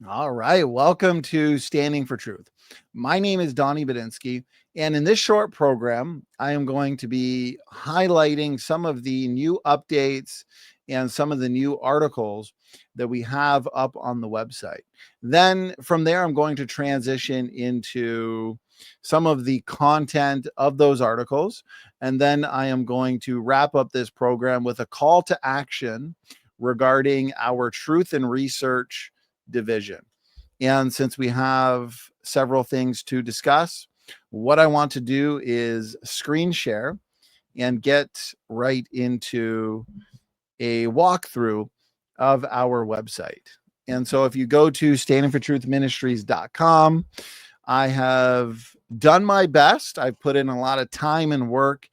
All right. Welcome to Standing for Truth. My name is Donnie Budinsky. And in this short program, I am going to be highlighting some of the new updates and some of the new articles that we have up on the website. Then from there, I'm going to transition into some of the content of those articles. And then I am going to wrap up this program with a call to action regarding our truth and research division. And since we have several things to discuss, what I want to do is screen share and get right into a walkthrough of our website. And so if you go to standingfortruthministries.com, I have done my best. I've put in a lot of time and work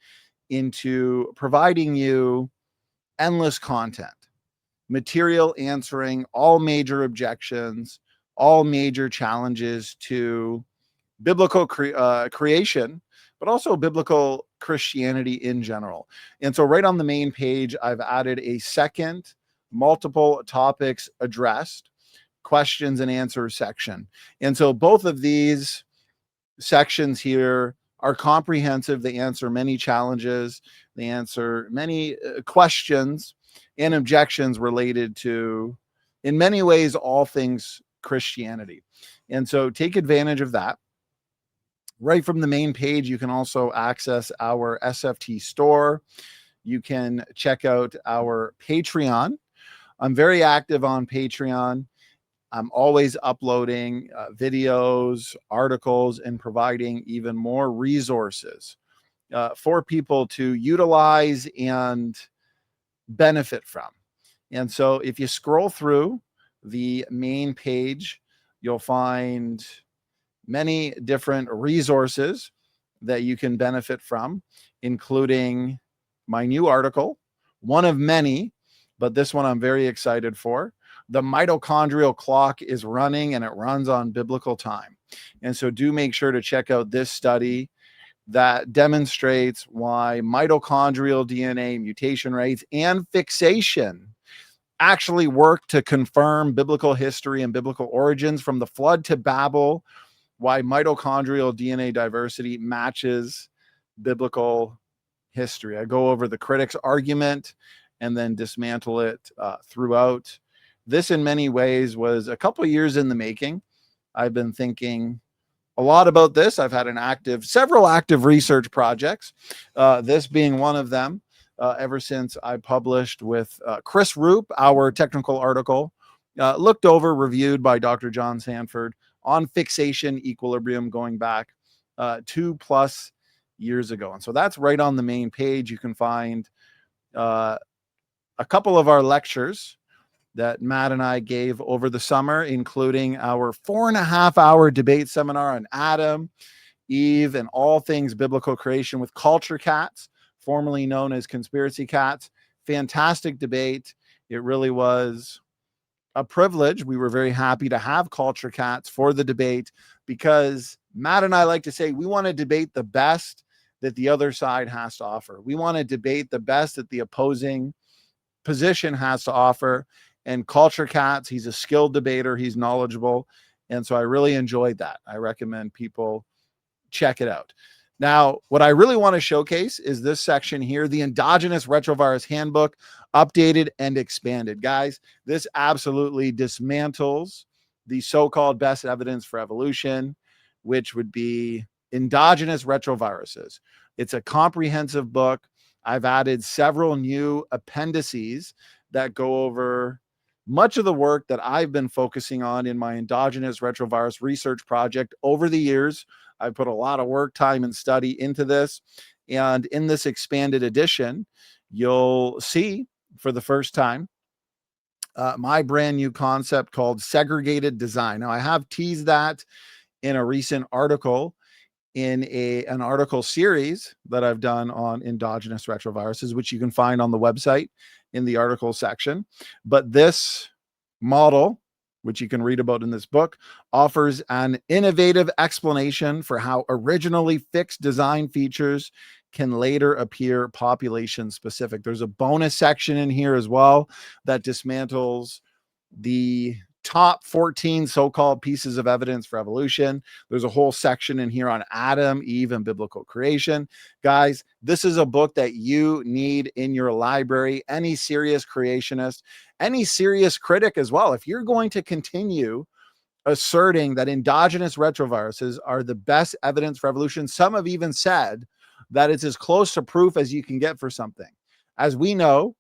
into providing you endless content, material answering all major objections, all major challenges to biblical creation, but also biblical Christianity in general. And so, right on the main page, I've added a second multiple topics addressed questions and answers section. And so, both of these sections here are comprehensive. They answer many challenges, they answer many questions and objections related to, in many ways, all things Christianity. And so take advantage of that. Right from the main page, you can also access our SFT store. You can check out our Patreon. I'm very active on Patreon. I'm always uploading videos, articles, and providing even more resources for people to utilize and benefit from. And so if you scroll through the main page, you'll find many different resources that you can benefit from, including my new article, one of many, but this one I'm very excited for. The mitochondrial clock is running and it runs on biblical time. And so do make sure to check out this study that demonstrates why mitochondrial DNA mutation rates and fixation actually work to confirm biblical history and biblical origins from the flood to Babel, why mitochondrial DNA diversity matches biblical history. I go over the critics' argument and then dismantle it throughout. This, in many ways, was a couple of years in the making. I've been thinking a lot about this. I've had several active research projects, this being one of them, ever since I published with Chris Roop, our technical article, looked over, reviewed by Dr. John Sanford on fixation equilibrium going back 2+ years ago. And so that's right on the main page. You can find a couple of our lectures that Matt and I gave over the summer, including our 4.5-hour debate seminar on Adam, Eve, and all things biblical creation with Culture Cats, formerly known as Conspiracy Cats. Fantastic debate. It really was a privilege. We were very happy to have Culture Cats for the debate because Matt and I like to say we want to debate the best that the other side has to offer. We want to debate the best that the opposing position has to offer. And Culture Cats, he's a skilled debater, he's knowledgeable. And so I really enjoyed that. I recommend people check it out. Now, what I really want to showcase is this section here, the Endogenous Retrovirus Handbook, updated and expanded. Guys, this absolutely dismantles the so-called best evidence for evolution, which would be endogenous retroviruses. It's a comprehensive book. I've added several new appendices that go over much of the work that I've been focusing on in my endogenous retrovirus research project over the years. I put a lot of work, time, and study into this. And in this expanded edition, you'll see for the first time my brand new concept called segregated design. Now, I have teased that in a recent article in an article series that I've done on endogenous retroviruses, which you can find on the website in the article section. But this model, which you can read about in this book, offers an innovative explanation for how originally fixed design features can later appear population specific. There's a bonus section in here as well that dismantles the top 14 so-called pieces of evidence for evolution. There's a whole section in here on Adam, Eve, and biblical creation. Guys, this is a book that you need in your library. Any serious creationist, any serious critic as well. If you're going to continue asserting that endogenous retroviruses are the best evidence for evolution, some have even said that it's as close to proof as you can get for something. As we know,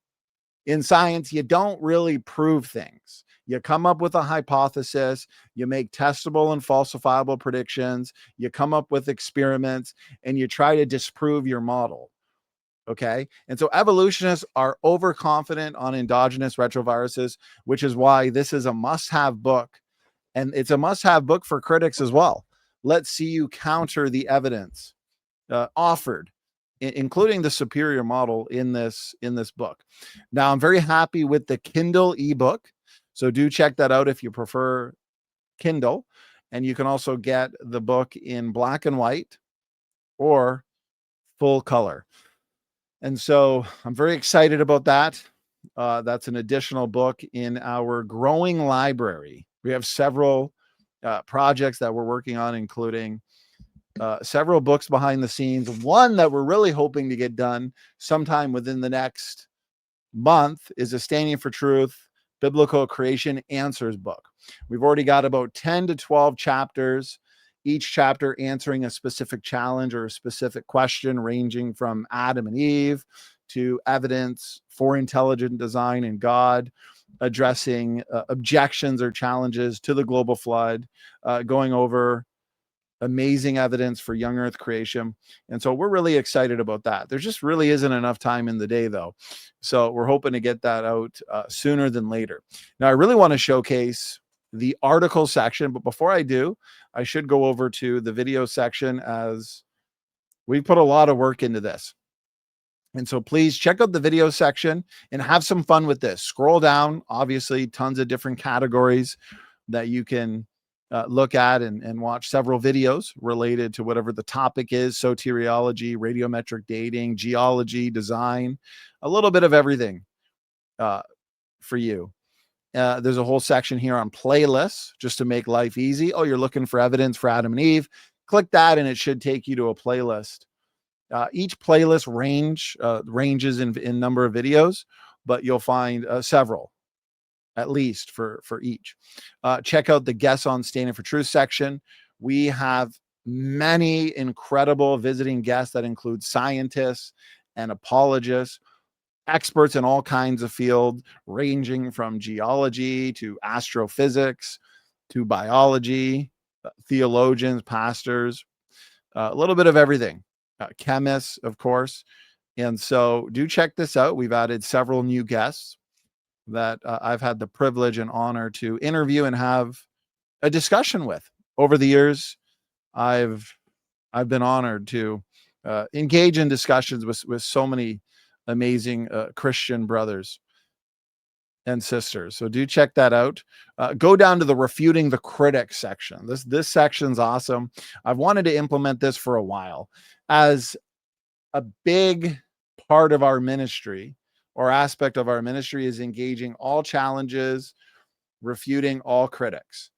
in science, you don't really prove things. You come up with a hypothesis, you make testable and falsifiable predictions, you come up with experiments, and you try to disprove your model. Okay. And so evolutionists are overconfident on endogenous retroviruses, which is why this is a must-have book. And it's a must-have book for critics as well. Let's see you counter the evidence offered, including the superior model in this book. Now, I'm very happy with the Kindle ebook, so do check that out if you prefer Kindle. And you can also get the book in black and white or full color. And so I'm very excited about that. That's an additional book in our growing library. We have several projects that we're working on, including several books behind the scenes. One that we're really hoping to get done sometime within the next month is a Standing for Truth Biblical Creation Answers book. We've already got about 10 to 12 chapters, each chapter answering a specific challenge or a specific question, ranging from Adam and Eve to evidence for intelligent design and God, addressing objections or challenges to the global flood, going over amazing evidence for young earth creation. And so we're really excited about that. There just really isn't enough time in the day, though. So we're hoping to get that out sooner than later. Now, I really want to showcase the article section, but before I do, I should go over to the video section, as we put a lot of work into this. And so please check out the video section and have some fun with this. Scroll down, obviously, tons of different categories that you can look at and watch several videos related to whatever the topic is: soteriology, radiometric dating, geology, design, a little bit of everything for you. There's a whole section here on playlists, just to make life easy. Oh, you're looking for evidence for Adam and Eve? Click that and it should take you to a playlist. Each playlist ranges in number of videos, but you'll find several at least for each. Check out the guests on Standing for Truth section. We have many incredible visiting guests that include scientists and apologists, experts in all kinds of fields, ranging from geology to astrophysics to biology, theologians, pastors, a little bit of everything, chemists, of course. And so do check this out. We've added several new guests that I've had the privilege and honor to interview and have a discussion with. Over the years, I've been honored to engage in discussions with so many amazing Christian brothers and sisters. So do check that out. Go down to the Refuting the Critic section. This section's awesome. I've wanted to implement this for a while, as a big part of our ministry or aspect of our ministry is engaging all challenges, refuting all critics.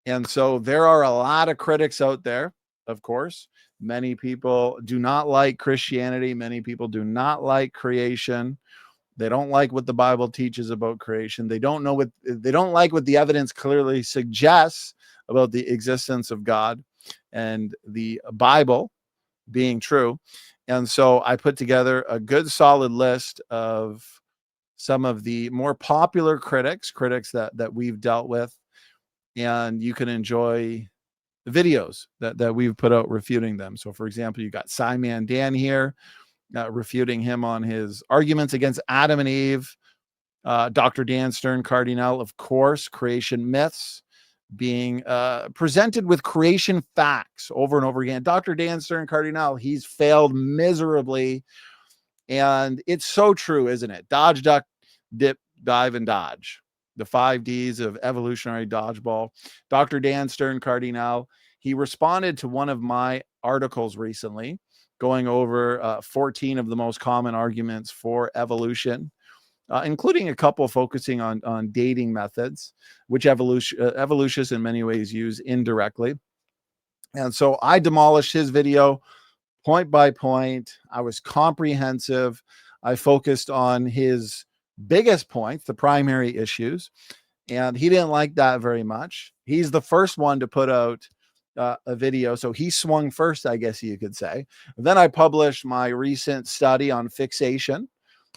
And so there are a lot of critics out there, of course. Many people do not like Christianity. Many people do not like creation. They don't like what the Bible teaches about creation. They don't like what the evidence clearly suggests about the existence of God and the Bible being true. And so I put together a good solid list of some of the more popular critics that we've dealt with, and you can enjoy the videos that we've put out refuting them. So for example, you got Simon Dan here, refuting him on his arguments against Adam and Eve. Dr. Dan Stern Cardinale, of course, creation myths, being presented with creation facts over and over again. Dr. Dan Stern Cardinale, he's failed miserably. And it's so true, isn't it? Dodge, duck, dip, dive, and dodge. The 5 Ds of evolutionary dodgeball. Dr. Dan Stern Cardinale, he responded to one of my articles recently, going over 14 of the most common arguments for evolution. including a couple focusing on dating methods, which evolutionists in many ways use indirectly. And so I demolished his video point by point. I was comprehensive. I focused on his biggest points, the primary issues, and he didn't like that very much. He's the first one to put out a video, so he swung first, I guess you could say. Then I published my recent study on fixation,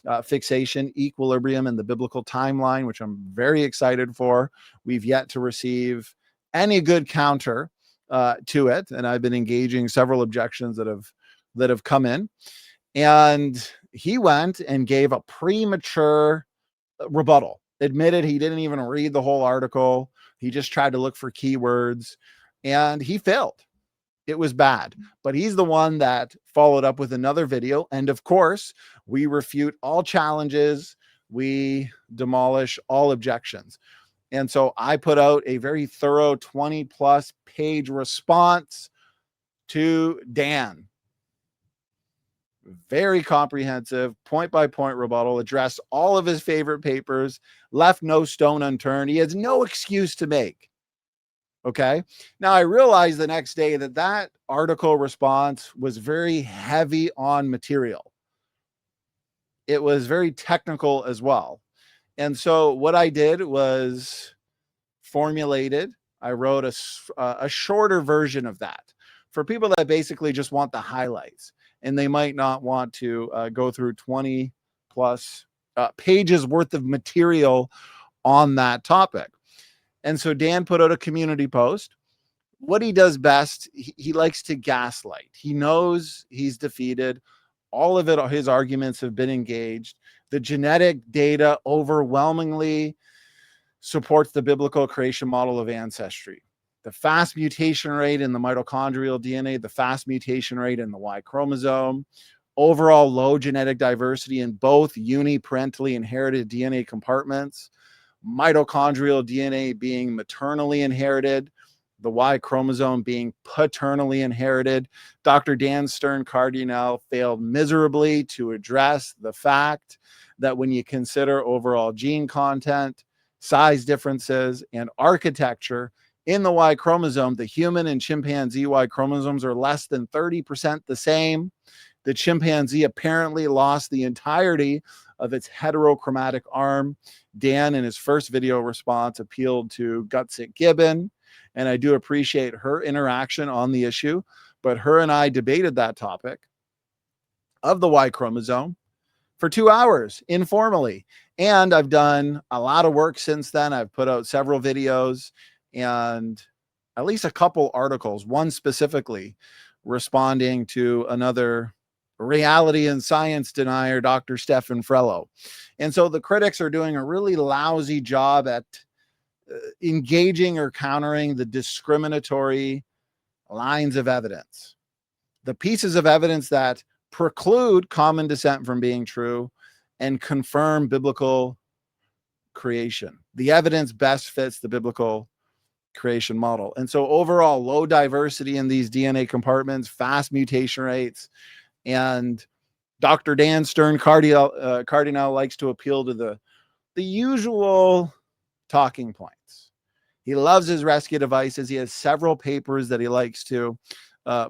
equilibrium, and the biblical timeline, which I'm very excited for. We've yet to receive any good counter to it, and I've been engaging several objections that have come in. And he went and gave a premature rebuttal, admitted he didn't even read the whole article. He just tried to look for keywords, and he failed. It was bad, but he's the one that followed up with another video. And of course, we refute all challenges. We demolish all objections. And so I put out a very thorough 20+ page response to Dan. Very comprehensive, point by point rebuttal, addressed all of his favorite papers, left no stone unturned. He has no excuse to make. Okay. Now I realized the next day that article response was very heavy on material. It was very technical as well. And so what I did was I wrote a shorter version of that for people that basically just want the highlights, and they might not want to go through 20+ pages worth of material on that topic. And so Dan put out a community post. What he does best, he likes to gaslight. He knows he's defeated. All of it, his arguments have been engaged. The genetic data overwhelmingly supports the biblical creation model of ancestry. The fast mutation rate in the mitochondrial DNA, the fast mutation rate in the Y chromosome, overall low genetic diversity in both uniparentally inherited DNA compartments, mitochondrial DNA being maternally inherited, the Y chromosome being paternally inherited. Dr. Dan Stern Cardinale failed miserably to address the fact that when you consider overall gene content, size differences, and architecture in the Y chromosome, the human and chimpanzee Y chromosomes are less than 30% the same. The chimpanzee apparently lost the entirety of its heterochromatic arm. Dan, in his first video response, appealed to Gutsick Gibbon, and I do appreciate her interaction on the issue, but her and I debated that topic of the Y chromosome for 2 hours informally. And I've done a lot of work since then. I've put out several videos and at least a couple articles, one specifically responding to another reality and science denier, Dr. Stefan Frello. And so the critics are doing a really lousy job at engaging or countering the discriminatory lines of evidence, the pieces of evidence that preclude common descent from being true and confirm biblical creation. The evidence best fits the biblical creation model. And so overall, low diversity in these DNA compartments, fast mutation rates, and Dr. Dan Stern Cardinale likes to appeal to the usual talking points. He loves his rescue devices. He has several papers that he likes to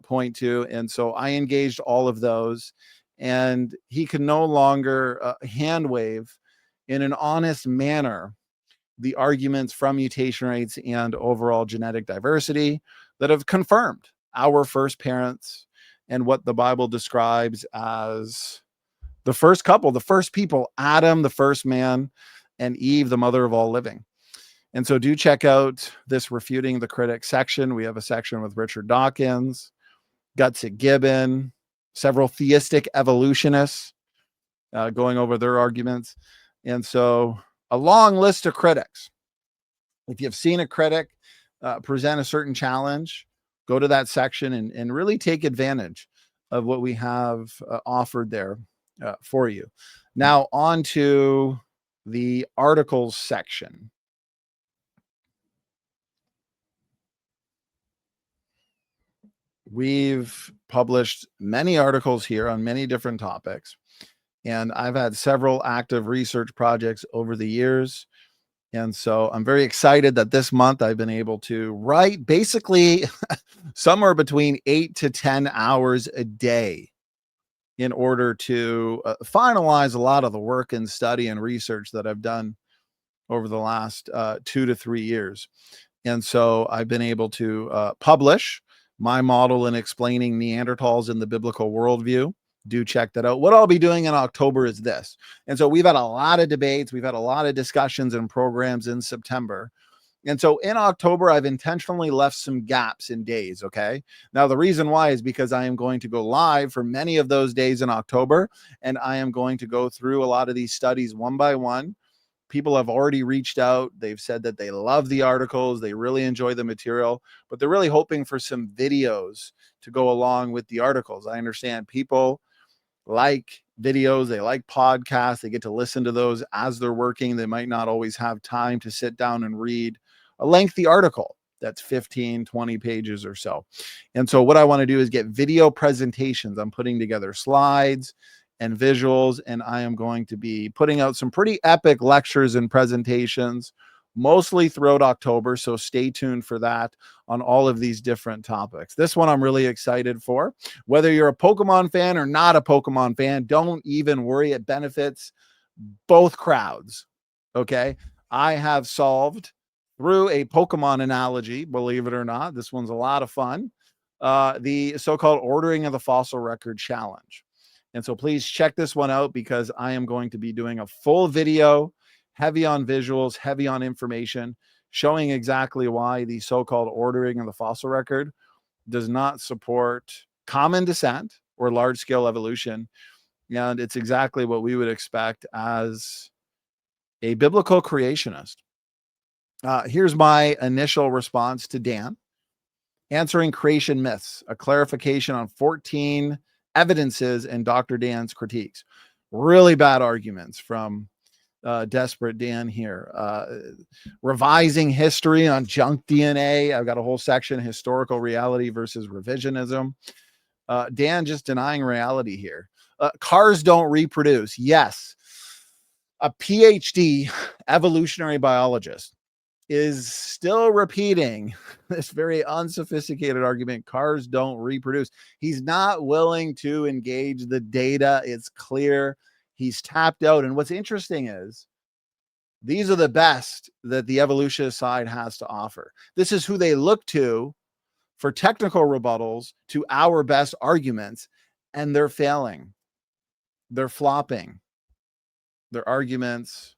point to. And so I engaged all of those, and he can no longer hand wave in an honest manner the arguments from mutation rates and overall genetic diversity that have confirmed our first parents and what the Bible describes as the first couple, the first people, Adam, the first man, and Eve, the mother of all living. And so do check out this Refuting the Critic section. We have a section with Richard Dawkins, Gutsick Gibbon, several theistic evolutionists going over their arguments. And so a long list of critics. If you've seen a critic present a certain challenge, go to that section and really take advantage of what we have offered there for you. Now on to the articles section. We've published many articles here on many different topics. And I've had several active research projects over the years. And so I'm very excited that this month I've been able to write basically somewhere between 8 to 10 hours a day in order to finalize a lot of the work and study and research that I've done over the last 2 to 3 years. And so I've been able to publish my model in explaining Neanderthals in the biblical worldview. Do check that out. What I'll be doing in October is this. And so we've had a lot of debates, we've had a lot of discussions and programs in September. And so in October, I've intentionally left some gaps in days. Okay. Now, the reason why is because I am going to go live for many of those days in October, and I am going to go through a lot of these studies one by one. People have already reached out. They've said that they love the articles, they really enjoy the material, but they're really hoping for some videos to go along with the articles. I understand people like videos, they like podcasts, they get to listen to those as they're working. They might not always have time to sit down and read a lengthy article that's 15, 20 pages or so. And so what I want to do is get video presentations. I'm putting together slides and visuals, and I am going to be putting out some pretty epic lectures and presentations mostly throughout October. So stay tuned for that on all of these different topics. This one I'm really excited for. Whether you're a Pokemon fan or not a Pokemon fan, don't even worry. It benefits both crowds. Okay. I have solved through a Pokemon analogy, believe it or not. This one's a lot of fun. The so-called ordering of the fossil record challenge. And so please check this one out because I am going to be doing a full video, heavy on visuals, heavy on information, showing exactly why the so-called ordering of the fossil record does not support common descent or large-scale evolution. And it's exactly what we would expect as a biblical creationist. Here's my initial response to Dan. Answering creation myths, a clarification on 14 evidences in Dr. Dan's critiques. Really bad arguments from Desperate Dan here. Revising history on junk DNA. I've got a whole section, historical reality versus revisionism. Dan just denying reality here. Cars don't reproduce. Yes. A PhD evolutionary biologist is still repeating this very unsophisticated argument. Cars don't reproduce. He's not willing to engage the data. It's clear he's tapped out. And what's interesting is these are the best that the evolutionist side has to offer. This is who they look to for technical rebuttals to our best arguments, and they're failing. They're flopping. Their arguments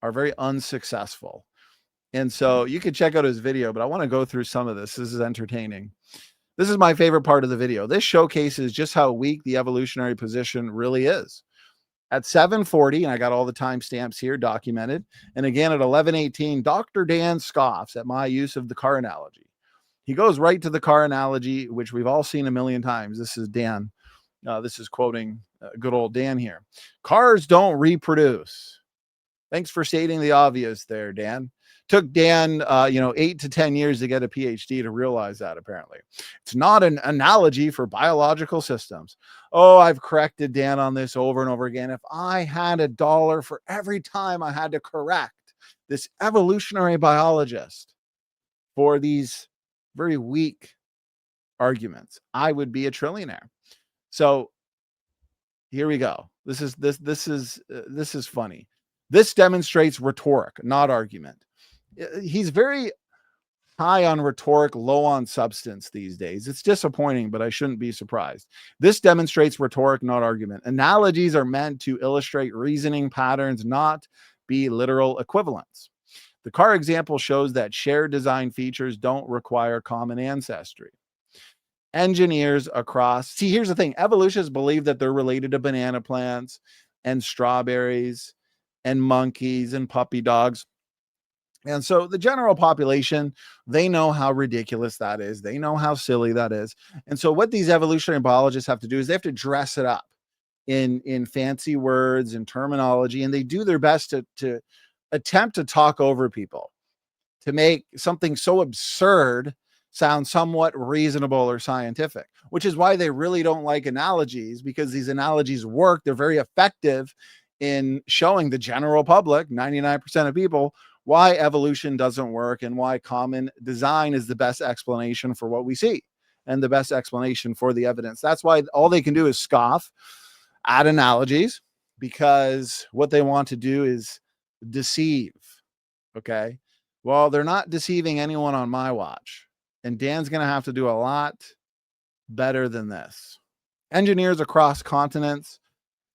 are very unsuccessful. And so you can check out his video, but I want to go through some of this. This is entertaining. This is my favorite part of the video. This showcases just how weak the evolutionary position really is. At 7:40, and I got all the timestamps here documented. And again, at 11:18, Dr. Dan scoffs at my use of the car analogy. He goes right to the car analogy, which we've all seen a million times. This is Dan. This is quoting good old Dan here. Cars don't reproduce. Thanks for stating the obvious there, Dan. Took Dan, 8 to 10 years to get a PhD to realize that, apparently. It's not an analogy for biological systems. Oh, I've corrected Dan on this over and over again. If I had $1 for every time I had to correct this evolutionary biologist for these very weak arguments, I would be a trillionaire. So here we go. This is funny. This demonstrates rhetoric, not argument. He's very high on rhetoric, low on substance these days. It's disappointing, but I shouldn't be surprised. This demonstrates rhetoric, not argument. Analogies are meant to illustrate reasoning patterns, not be literal equivalents. The car example shows that shared design features don't require common ancestry. Engineers across, see, here's the thing. Evolutionists believe that they're related to banana plants and strawberries and monkeys and puppy dogs. And so the general population, they know how ridiculous that is. They know how silly that is. And so what these evolutionary biologists have to do is they have to dress it up in fancy words and terminology. And they do their best to attempt to talk over people, to make something so absurd sound somewhat reasonable or scientific, which is why they really don't like analogies, because these analogies work. They're very effective in showing the general public, 99% of people, why evolution doesn't work and why common design is the best explanation for what we see and the best explanation for the evidence. That's why all they can do is scoff at analogies, because what they want to do is deceive. Okay. Well, they're not deceiving anyone on my watch. And Dan's going to have to do a lot better than this. Engineers across continents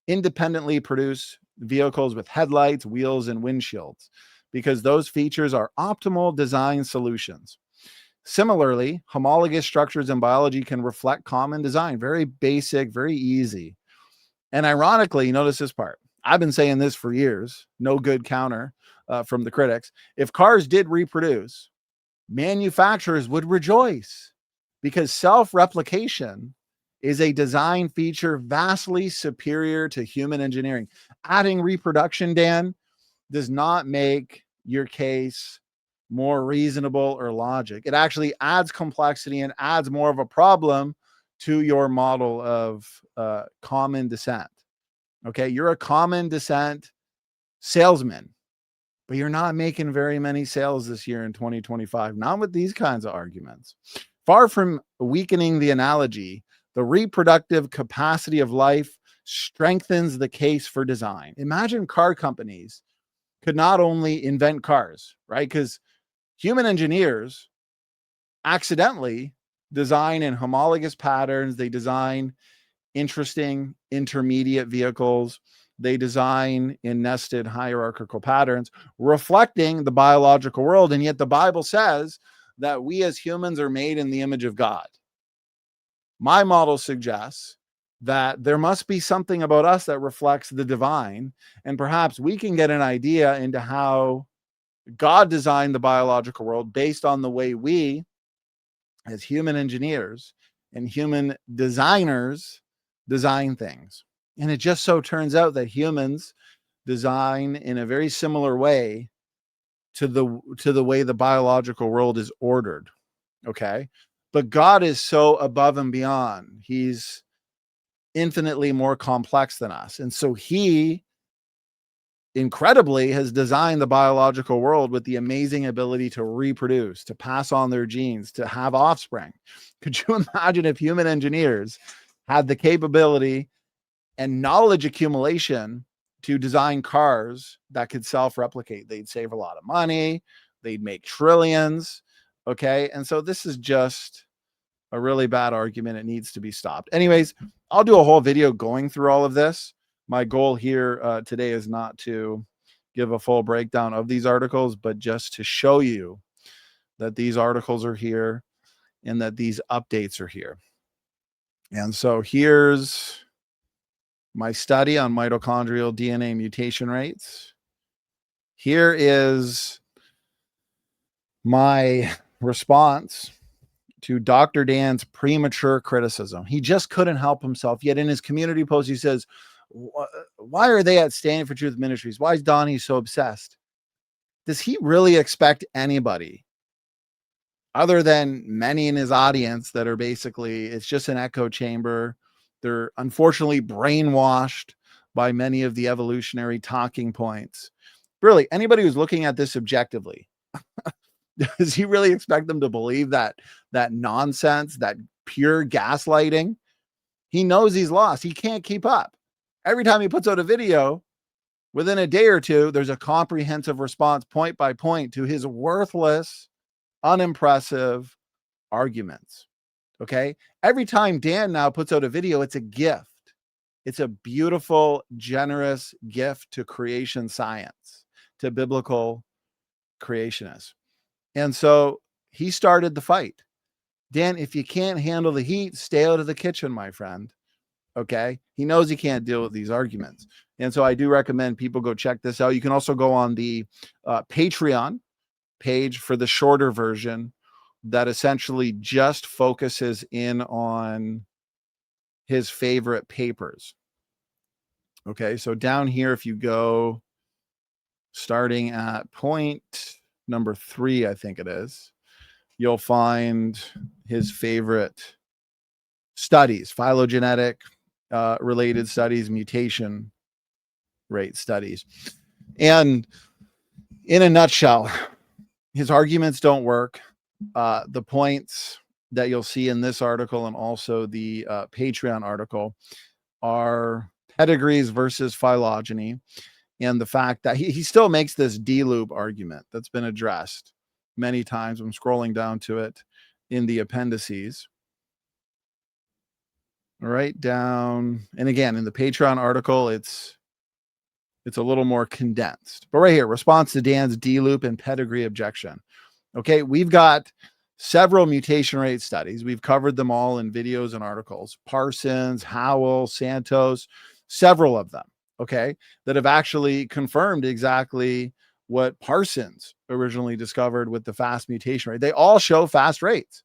independently produce vehicles with headlights, wheels, and windshields because those features are optimal design solutions. Similarly, homologous structures in biology can reflect common design. Very basic, very easy. And ironically, notice this part. I've been saying this for years. No good counter from the critics. If cars did reproduce, manufacturers would rejoice because self-replication is a design feature vastly superior to human engineering. Adding reproduction, Dan, does not make your case more reasonable or logic. It actually adds complexity and adds more of a problem to your model of common descent. Okay, you're a common descent salesman, but you're not making very many sales this year in 2025, not with these kinds of arguments. Far from weakening the analogy, the reproductive capacity of life strengthens the case for design. Imagine car companies could not only invent cars, right? Because human engineers accidentally design in homologous patterns. They design interesting intermediate vehicles. They design in nested hierarchical patterns, reflecting the biological world. And yet the Bible says that we as humans are made in the image of God. My model suggests that there must be something about us that reflects the divine. And perhaps we can get an idea into how God designed the biological world based on the way we, as human engineers and human designers, design things. And it just so turns out that humans design in a very similar way to the way the biological world is ordered. Okay. But God is so above and beyond. He's infinitely more complex than us. And so he incredibly has designed the biological world with the amazing ability to reproduce, to pass on their genes, to have offspring. Could you imagine if human engineers had the capability and knowledge accumulation to design cars that could self-replicate? They'd save a lot of money. They'd make trillions. Okay. And so this is just a really bad argument. It needs to be stopped. Anyways, I'll do a whole video going through all of this. My goal here today is not to give a full breakdown of these articles, but just to show you that these articles are here and that these updates are here. And so here's my study on mitochondrial DNA mutation rates. Here is my response to Dr. Dan's premature criticism. He just couldn't help himself. Yet in his community post, he says, why are they at Standing For Truth Ministries? Why is Donnie so obsessed? Does he really expect anybody other than many in his audience that are basically, it's just an echo chamber? They're unfortunately brainwashed by many of the evolutionary talking points. Really, anybody who's looking at this objectively, does he really expect them to believe that nonsense, that pure gaslighting? He knows he's lost. He can't keep up. Every time he puts out a video, within a day or two, there's a comprehensive response point by point to his worthless, unimpressive arguments. Okay. Every time Dan now puts out a video, it's a gift. It's a beautiful, generous gift to creation science, to biblical creationists. And so he started the fight. Dan, if you can't handle the heat, stay out of the kitchen, my friend. Okay. He knows he can't deal with these arguments. And so I do recommend people go check this out. You can also go on the Patreon page for the shorter version that essentially just focuses in on his favorite papers. Okay. So down here, if you go starting at point number 3, I think it is, you'll find his favorite studies, phylogenetic related studies, mutation rate studies. And in a nutshell, his arguments don't work. The points that you'll see in this article and also the Patreon article are pedigrees versus phylogeny, and the fact that he still makes this D-loop argument that's been addressed many times. I'm scrolling down to it in the appendices. Right down, and again, in the Patreon article, it's a little more condensed. But right here, response to Dan's D-loop and pedigree objection. Okay, we've got several mutation rate studies. We've covered them all in videos and articles. Parsons, Howell, Santos, several of them, okay, that have actually confirmed exactly what Parsons originally discovered with the fast mutation rate. They all show fast rates,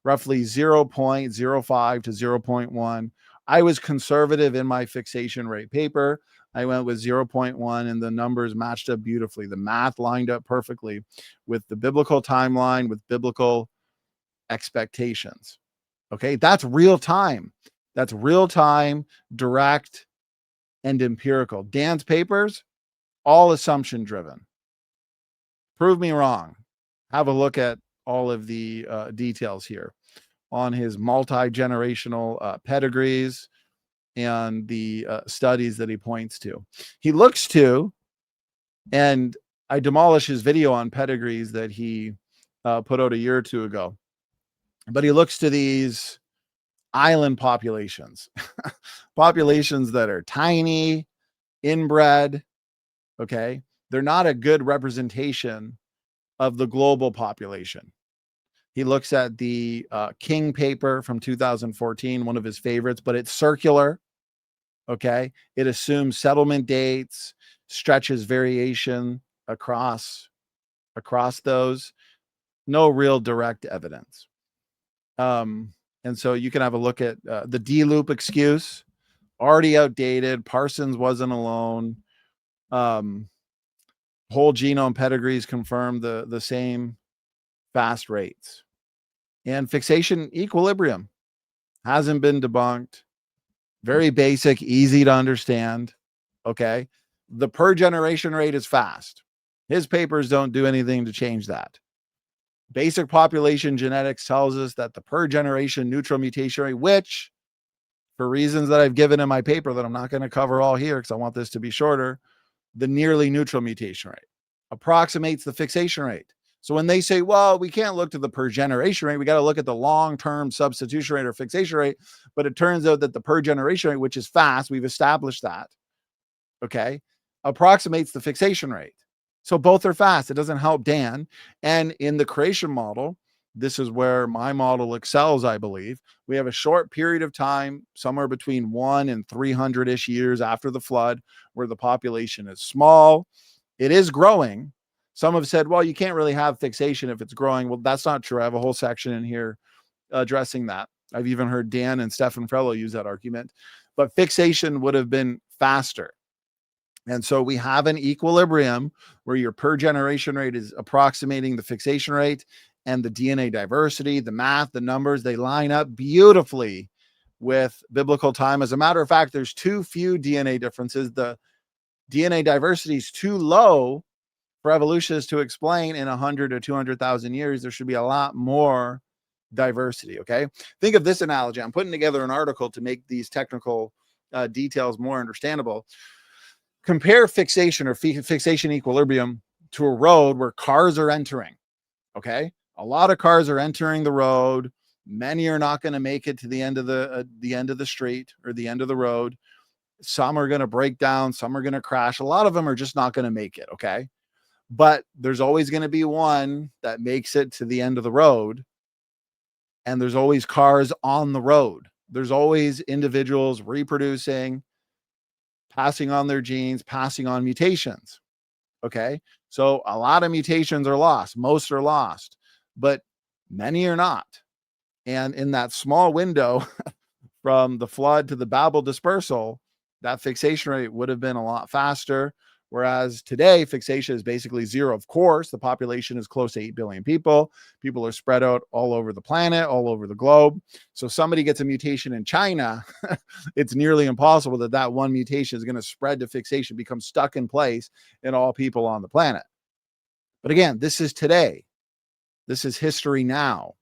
roughly 0.05 to 0.1. I was conservative in my fixation rate paper. I went with 0.1 and the numbers matched up beautifully. The math lined up perfectly with the biblical timeline, with biblical expectations. Okay, that's real time. That's real time, direct, and empirical. Dan's papers, all assumption driven. Prove me wrong. Have a look at all of the details here on his multi-generational pedigrees and the studies that he points to. He looks to, and I demolish his video on pedigrees that he put out a year or two ago, but he looks to these island populations, populations that are tiny, inbred, okay? They're not a good representation of the global population. He looks at the King paper from 2014, one of his favorites, but it's circular. Okay. It assumes settlement dates, stretches variation across those. No real direct evidence. And so you can have a look at the D-loop excuse, already outdated. Parsons wasn't alone. Whole genome pedigrees confirm the same fast rates. And fixation equilibrium hasn't been debunked. Very basic, easy to understand. Okay. The per generation rate is fast. His papers don't do anything to change that. Basic population genetics tells us that the per generation neutral mutation rate, which for reasons that I've given in my paper that I'm not going to cover all here because I want this to be shorter, the nearly neutral mutation rate approximates the fixation rate. So when they say, well, we can't look to the per generation rate, we got to look at the long-term substitution rate or fixation rate. But it turns out that the per generation rate, which is fast, we've established that, okay, approximates the fixation rate. So both are fast. It doesn't help Dan. And in the creation model, this is where my model excels, I believe. We have a short period of time, somewhere between 1 and 300-ish years after the flood, where the population is small. It is growing. Some have said, well, you can't really have fixation if it's growing. Well, that's not true. I have a whole section in here addressing that. I've even heard Dan and Stefan Frello use that argument. But fixation would have been faster. And so we have an equilibrium where your per generation rate is approximating the fixation rate, and the DNA diversity, the math, the numbers, they line up beautifully with biblical time. As a matter of fact, there's too few DNA differences. The DNA diversity is too low for evolutionists to explain in 100 or 200,000 years. There should be a lot more diversity. Okay. Think of this analogy. I'm putting together an article to make these technical details more understandable. Compare fixation or fixation equilibrium to a road where cars are entering. Okay. A lot of cars are entering the road. Many are not going to make it to the end of the street or the end of the road. Some are going to break down. Some are going to crash. A lot of them are just not going to make it. Okay. But there's always going to be one that makes it to the end of the road. And there's always cars on the road. There's always individuals reproducing, passing on their genes, passing on mutations. Okay. So a lot of mutations are lost. Most are lost, but many are not. And in that small window from the flood to the Babel dispersal, that fixation rate would have been a lot faster. Whereas today, fixation is basically zero. Of course, the population is close to 8 billion people. People are spread out all over the planet, all over the globe. So somebody gets a mutation in China, it's nearly impossible that that one mutation is going to spread to fixation, become stuck in place in all people on the planet. But again, this is today. This is history now.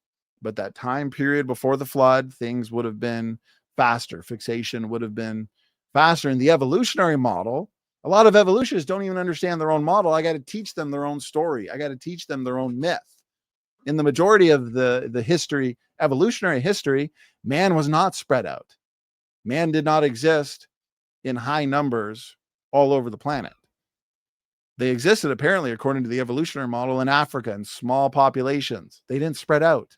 But that time period before the flood, things would have been faster. Fixation would have been faster. In the evolutionary model, a lot of evolutionists don't even understand their own model. I got to teach them their own story. I got to teach them their own myth. In the majority of the history, evolutionary history, man was not spread out. Man did not exist in high numbers all over the planet. They existed, apparently, according to the evolutionary model, in Africa in small populations. They didn't spread out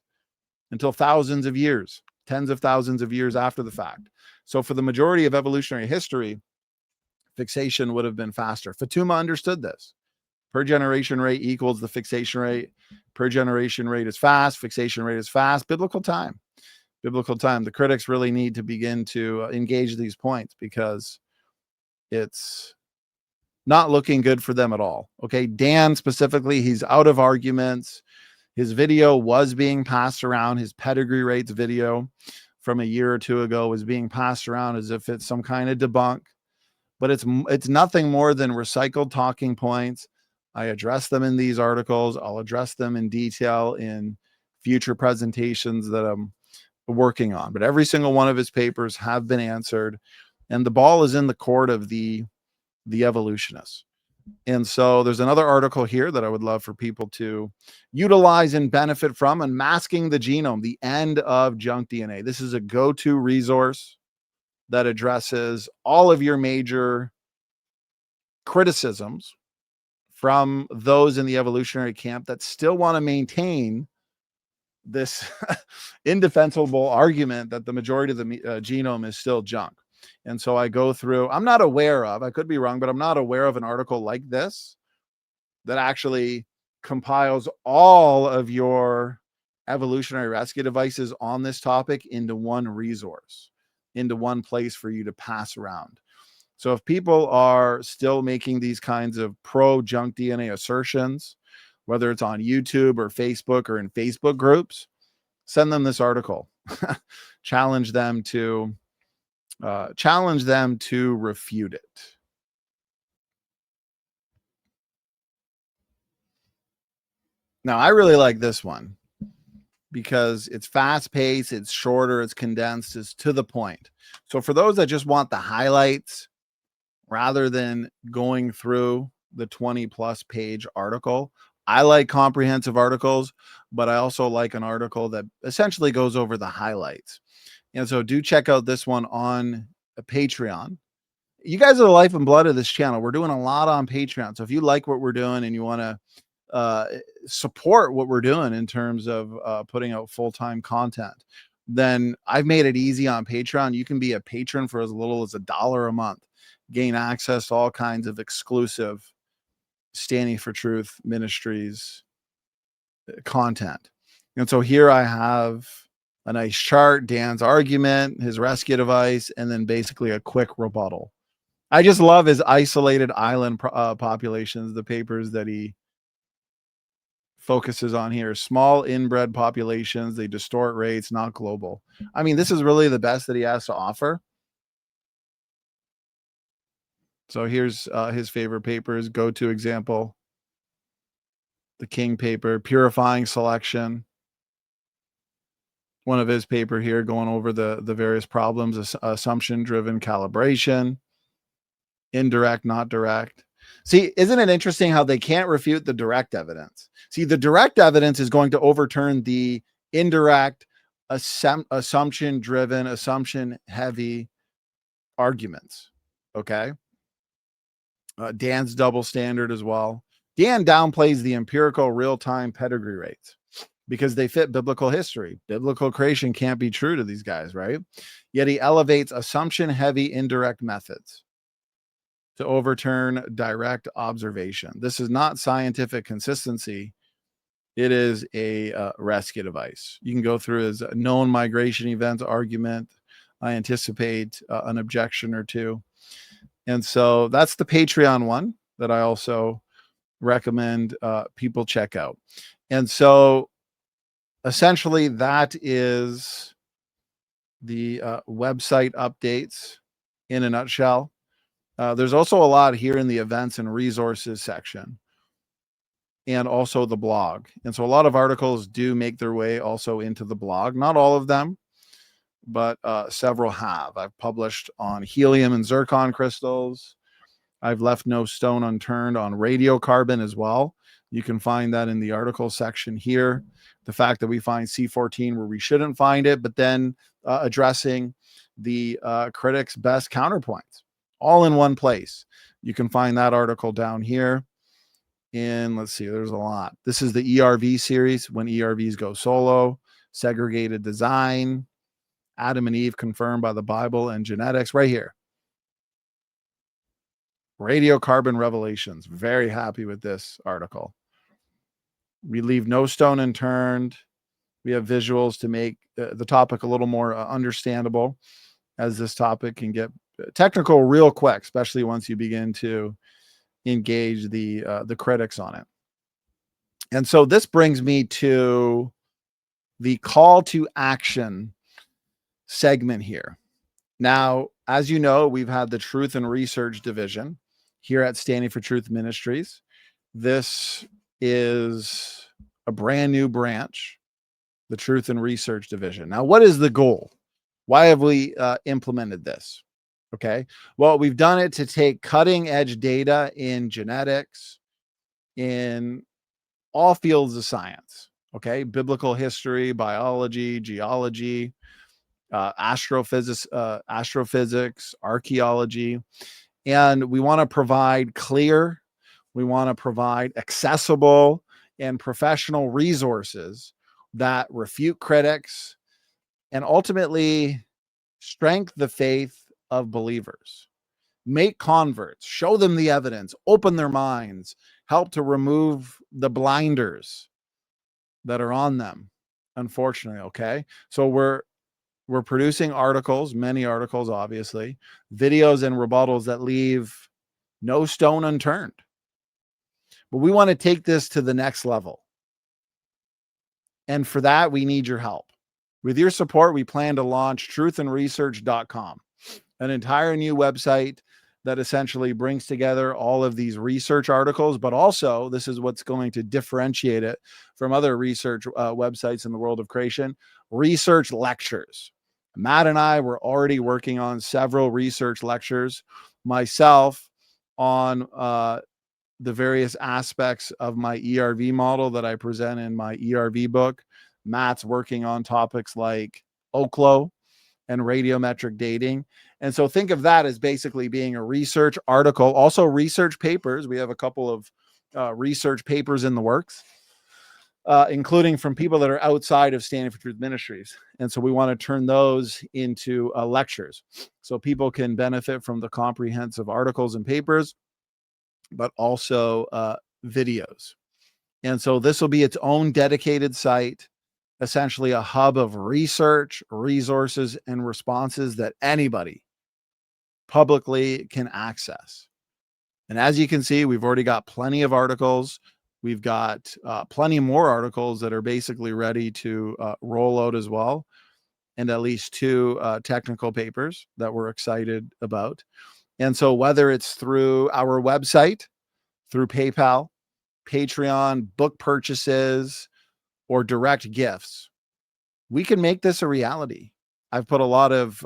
until thousands of years, tens of thousands of years after the fact. So for the majority of evolutionary history, fixation would have been faster. Fatuma understood this. Per generation rate equals the fixation rate. Per generation rate is fast. Fixation rate is fast. Biblical time. Biblical time. The critics really need to begin to engage these points because it's not looking good for them at all. Okay. Dan specifically, he's out of arguments. His video was being passed around. His pedigree rates video from a year or two ago was being passed around as if it's some kind of debunk, but it's nothing more than recycled talking points. I address them in these articles. I'll address them in detail in future presentations that I'm working on, but every single one of his papers have been answered, and the ball is in the court of the evolutionists. And so there's another article here that I would love for people to utilize and benefit from: Unmasking the Genome, the End of Junk DNA. This is a go-to resource that addresses all of your major criticisms from those in the evolutionary camp that still want to maintain this indefensible argument that the majority of the genome is still junk. And so I go through, I'm not aware of, I could be wrong, but I'm not aware of an article like this that actually compiles all of your evolutionary rescue devices on this topic into one resource, into one place for you to pass around. So if people are still making these kinds of pro junk DNA assertions, whether it's on YouTube or Facebook or in Facebook groups, send them this article. Challenge them to refute it. Now, I really like this one because it's fast paced, it's shorter, it's condensed, it's to the point. So for those that just want the highlights rather than going through the 20 plus page article, I like comprehensive articles, but I also like an article that essentially goes over the highlights. And so do check out this one on Patreon. You guys are the life and blood of this channel. We're doing a lot on Patreon. So if you like what we're doing and you want to support what we're doing in terms of putting out full-time content, then I've made it easy on Patreon. You can be a patron for as little as $1 a month, gain access to all kinds of exclusive Standing for Truth Ministries content. And so here I have a nice chart, Dan's argument, his rescue device, and then basically a quick rebuttal. I just love his isolated island populations, the papers that he focuses on here. Small inbred populations, they distort rates, not global. I mean, this is really the best that he has to offer. So here's his favorite papers, go-to example, the King paper, Purifying Selection. One of his paper here going over the various problems, assumption-driven calibration, indirect, not direct. See, isn't it interesting how they can't refute the direct evidence? See, the direct evidence is going to overturn the indirect, assumption-driven, assumption-heavy arguments. Okay? Dan's double standard as well. Dan downplays the empirical real-time pedigree rates because they fit biblical history. Biblical creation can't be true to these guys, right? Yet he elevates assumption-heavy indirect methods to overturn direct observation. This is not scientific consistency. It is a rescue device. You can go through his known migration events argument. I anticipate an objection or two. And so that's the Patreon one. that I also recommend people check out. And so essentially that is the website updates in a nutshell. There's also a lot here in the events and resources section, and also the blog. And so a lot of articles do make their way also into the blog. Not all of them, but several have. I've published on helium and zircon crystals. I've left no stone unturned on radiocarbon as well. You can find that in the article section here. The fact that we find C14 where we shouldn't find it, but then addressing the critics' best counterpoints all in one place. You can find that article down here. And let's see, there's a lot. This is the ERV series, when ERVs go solo, segregated design, Adam and Eve confirmed by the Bible and genetics, right here. Radiocarbon revelations. Very happy with this article. We leave no stone unturned. We have visuals to make the topic a little more understandable, as this topic can get technical real quick, especially once you begin to engage the critics on it. And so this brings me to the call to action segment here. Now, as you know, we've had the Truth and Research Division here at Standing for Truth Ministries. This is a brand new branch, the Truth and Research Division. Now, what is the goal? Why have we implemented this? Okay, well, we've done it to take cutting edge data in genetics, in all fields of science, okay, biblical history, biology, geology, astrophysics, archaeology, and we want to provide clear, we want to provide accessible and professional resources that refute critics and ultimately strengthen the faith of believers, make converts, show them the evidence, open their minds, help to remove the blinders that are on them, unfortunately. Okay, so we're producing articles, many articles, obviously, videos and rebuttals that leave no stone unturned. But we want to take this to the next level. And for that, we need your help. With your support, we plan to launch truthandresearch.com, an entire new website that essentially brings together all of these research articles, but also this is what's going to differentiate it from other research websites in the world of creation: research lectures. Matt and I were already working on several research lectures, myself on the various aspects of my ERV model that I present in my ERV book. Matt's working on topics like Oklo and radiometric dating. And so think of that as basically being a research article, also research papers. We have a couple of research papers in the works, including from people that are outside of Standing for Truth Ministries. And so we want to turn those into lectures so people can benefit from the comprehensive articles and papers, but also videos. And so this will be its own dedicated site, essentially a hub of research, resources, and responses that anybody publicly can access. And as you can see, we've already got plenty of articles. We've got plenty more articles that are basically ready to roll out as well, and at least 2 technical papers that we're excited about. And so whether it's through our website, through PayPal, Patreon, book purchases, or direct gifts, we can make this a reality. I've put a lot of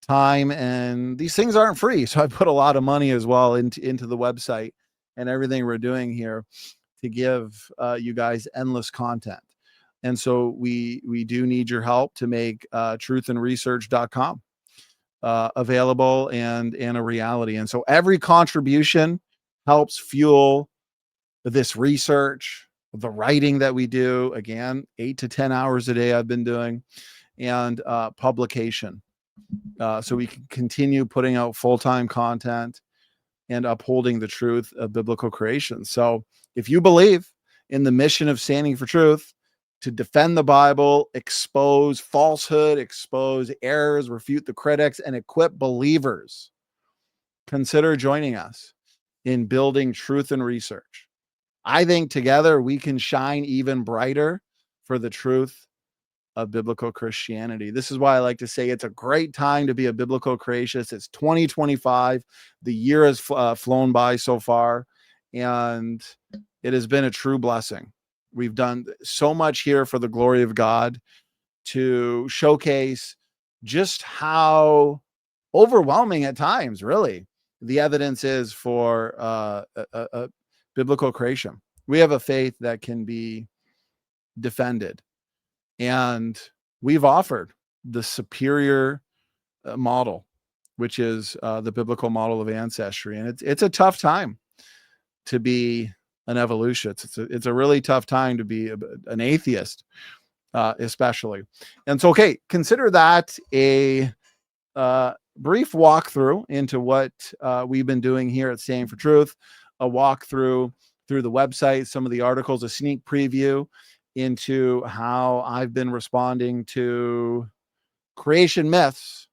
time, and these things aren't free, so I put a lot of money as well into the website and everything we're doing here to give you guys endless content. And so we do need your help to make truthandresearch.com available and a reality. And so every contribution helps fuel this research, the writing that we do, again, 8 to 10 hours a day I've been doing, and publication. So we can continue putting out full-time content and upholding the truth of biblical creation. So if you believe in the mission of Standing for Truth, to defend the Bible, expose falsehood, expose errors, refute the critics, and equip believers, consider joining us in building truth and research. I think together we can shine even brighter for the truth of biblical Christianity. This is why I like to say it's a great time to be a biblical creationist. It's 2025. The year has flown by so far, and it has been a true blessing. We've done so much here for the glory of God to showcase just how overwhelming at times, really, the evidence is for biblical creation. We have a faith that can be defended, and we've offered the superior model, which is the biblical model of ancestry. And it's a tough time to be an evolutionist. It's a really tough time to be an atheist, especially. And so, okay, consider that a brief walkthrough into what we've been doing here at Standing For Truth, a walkthrough through the website, some of the articles, a sneak preview into how I've been responding to creation myths,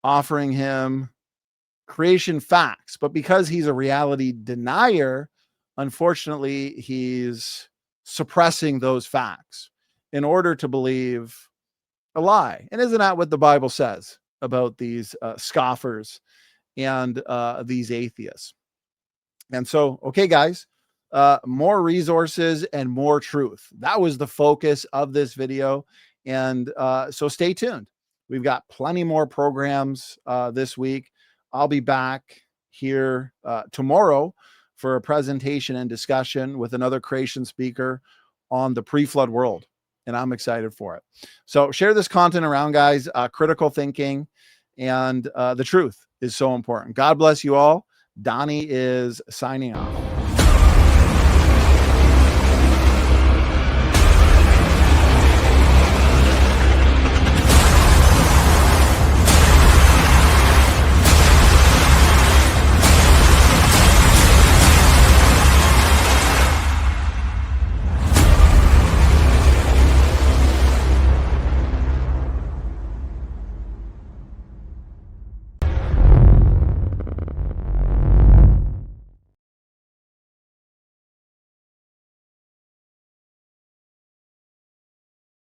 offering him creation facts. But because he's a reality denier, unfortunately, he's suppressing those facts in order to believe a lie. And isn't that what the Bible says about these scoffers and these atheists? And so, okay, guys, more resources and more truth. That was the focus of this video. And so stay tuned. We've got plenty more programs this week. I'll be back here tomorrow for a presentation and discussion with another creation speaker on the pre-flood world. And I'm excited for it. So share this content around, guys. Critical thinking and the truth is so important. God bless you all. Donnie is signing off.